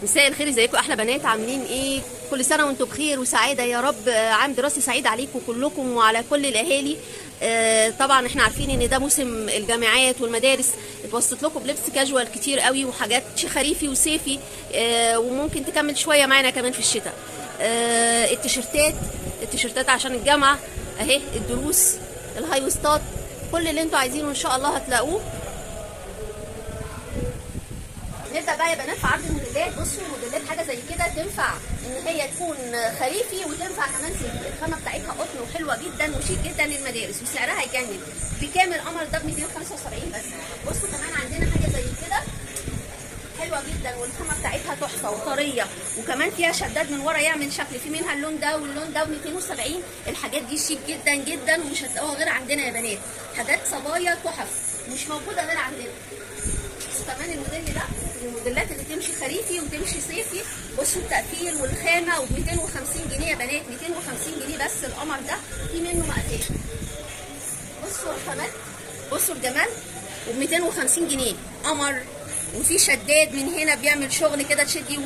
مساء الخير، ازيكم احلى بنات؟ عاملين ايه؟ كل سنه وانتم بخير وسعاده يا رب. عام دراسي سعيد عليكم كلكم وعلى كل الاهالي. طبعا احنا عارفين ان ده موسم الجامعات والمدارس، اتوسط لكم بلبس كاجوال كتير قوي وحاجات خريفي وصيفي، وممكن تكمل شويه معانا كمان في الشتاء. التيشيرتات عشان الجامعه اهي، الدروس، الهاي وستات، كل اللي انتوا عايزينه ان شاء الله هتلاقوه. نبدا بقى يا بنات في عرض الموديلات. بصوا الموديلات حاجه زي كده تنفع ان هي تكون خريفي وتنفع كمان صيفي. الخامه بتاعتها قطن وحلوه جدا وشيك جدا للمدارس وسعرها هيجنن. بكام القمر ده؟ ب 275 بس. بصوا كمان عندنا حاجه زي كده حلوه جدا والخامه بتاعتها تحفه وطريه، وكمان فيها شداد من ورا يعمل شكل. في منها اللون ده واللون ده ب 270. الحاجات دي شيك جدا جدا ومش هتلاقوها غير عندنا يا بنات. حاجات صبايا تحف مش موجوده غير عندنا. بصوا كمان الموديل ده من الموديلات اللي تمشي خريفي وتمشي صيفي. بصوا التقفيل والخامه وب 250 جنيه يا بنات، 250 جنيه بس. القمر ده في منه مقاسات. بصوا الخامات، بصوا الجمال، وب 250 جنيه قمر. وفي شداد من هنا بيعمل شغل كده تشدي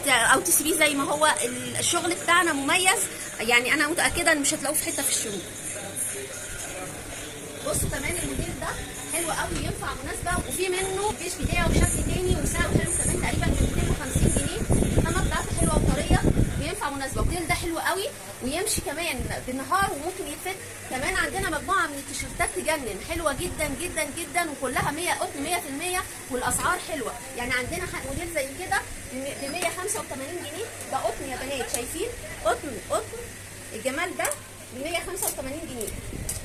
او تسيبيه زي ما هو. الشغل بتاعنا مميز، يعني انا متاكده ان مش هتلاقوه في حته في الشروق. بصوا كمان الموديل ده حلو قوي، ينفع مناسبه، وفي منه البيش بتاعه وشكل تاني وسعره حلو كمان، تقريبا ب 250 جنيه. الخامه بتاعته حلوه وطريه وينفع مناسبه. الموديل ده حلو قوي ويمشي كمان بالنهار وممكن يتفك. كمان عندنا مجموعه من التيشيرتات تجنن، حلوه جدا جدا جدا وكلها 100 قطن 100%، والاسعار حلوه. يعني عندنا موديل زي كده ب 185 جنيه، ده قطن يا بنات، شايفين؟ قطن قطن. الجمال ده ب 185 جنيه،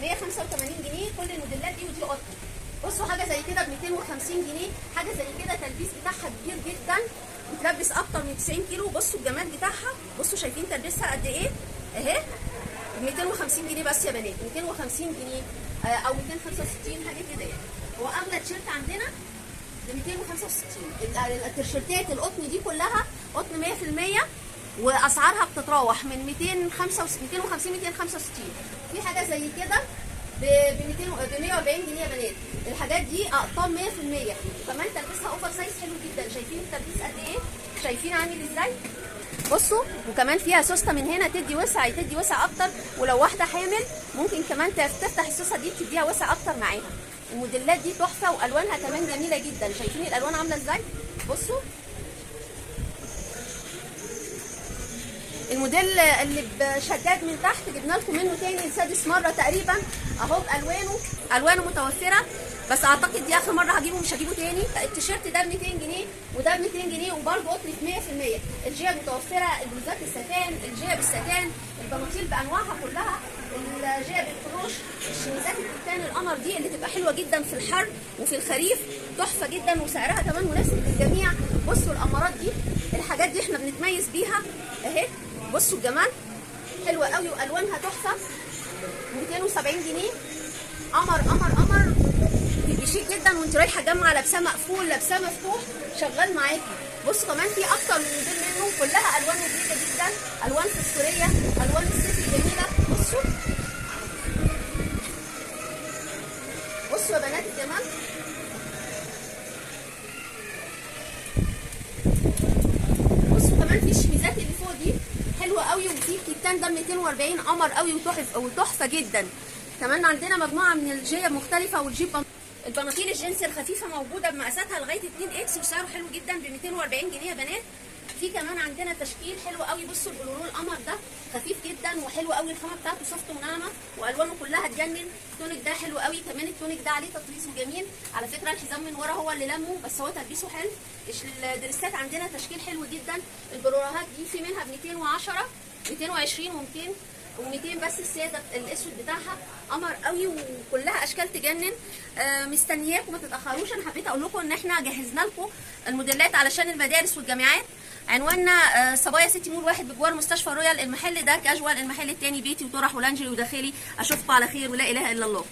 185 جنيه كل الموديلات دي، ودي قطن. بصوا حاجه زي كده ب 250 جنيه. حاجه زي كده التلبيس بتاعها كبير جدا وتلبس اكتر من 90 كيلو. بصوا الجمال بتاعها، بصوا شايفين تلبسها قد ايه اهي. ب 250 جنيه بس يا بنات، 250 جنيه او 265 حاجه كده يعني. هو اغلى تيشيرت عندنا ب 265. التيشيرتات القطن دي كلها قطن 100%، واسعارها بتتراوح من 250 265. في حاجه زي كده ب 140 جنيه يا بنات. الحاجات دي اقطان 100%، وكمان تلبسها اوفر سايز حلو جدا. شايفين التلبيس قد ايه؟ شايفين عامل ازاي؟ بصوا، وكمان فيها سوسته من هنا تدي وسع، تدي وسع اكتر. ولو واحده حامل ممكن كمان تفتح السوسته دي تديها وسع اكتر معاها. الموديلات دي تحفه والوانها كمان جميله جدا. شايفين الالوان عامله ازاي؟ بصوا الموديل اللي بشداد من تحت جبنا لكم منه تاني لسادس مره تقريبا اهو. الوانه متوفره، بس اعتقد دي اخر مره هجيبه، مش هجيبه تاني. التيشيرت ده ب 200 جنيه وده ب 200 جنيه وبرده قطن في 100%. الجيب متوفره، البلوزات الستان، الجيب الستان، البناطيل بانواعها كلها، الجيب الكروش، الشميزات الكتان القمر دي اللي تبقى حلوه جدا في الحر وفي الخريف، تحفه جدا وسعرها كمان مناسب للجميع. بصوا القمرات دي، الحاجات دي احنا بنتميز بيها اهي. بصوا الجمال، حلوه قوي والوانها تحفه. 270 جنيه قمر قمر قمر. تبقي شيك جدا وانت رايحه جامعه لابساه مقفول لابساه مفتوح شغال معاكي. بصوا كمان في اكتر من موديل منه، كلها الوان جديده جدا، الوان فسفوريه، الوان الصيفي جميله. بصوا يا بنات الجمال. بصوا كمان في الشميزات اللي فوق دي حلوه قوي، وفي الكتان ده 240 قمر قوي وتحفه جدا. كمان عندنا مجموعه من الجيب مختلفه، والجيب البناطيل الجينز الخفيفه موجوده بمقاساتها لغايه 2 اكس وسعره حلو جدا ب 240 جنيه يا بنات. في كمان عندنا تشكيل حلو قوي. بصوا البلورو القمر ده خفيف جدا وحلو قوي، الخامه بتاعته سوفت وناعمه والوانه كلها تجنن. التونيك ده حلو قوي كمان، التونيك ده عليه تطريز وجميل. على فكره الحزام من ورا هو اللي لمه، بس هو تلبيسه حلو. الدريسات عندنا تشكيل حلو جدا. البلوراهات دي في منها ب 210 220 و200 بس. الساده الاسود بتاعها قمر قوي وكلها اشكال تجنن. مستنياكم ما تتاخروش. انا حبيت اقول لكم ان احنا جهزنا لكم الموديلات علشان المدارس والجامعات. عنواننا صبايا سيتي مول 1 بجوار مستشفى رويال. المحل ده كاجوال، المحل الثاني بيتي وطرح ولانجري وداخلي. اشوفكم على خير ولا اله الا الله.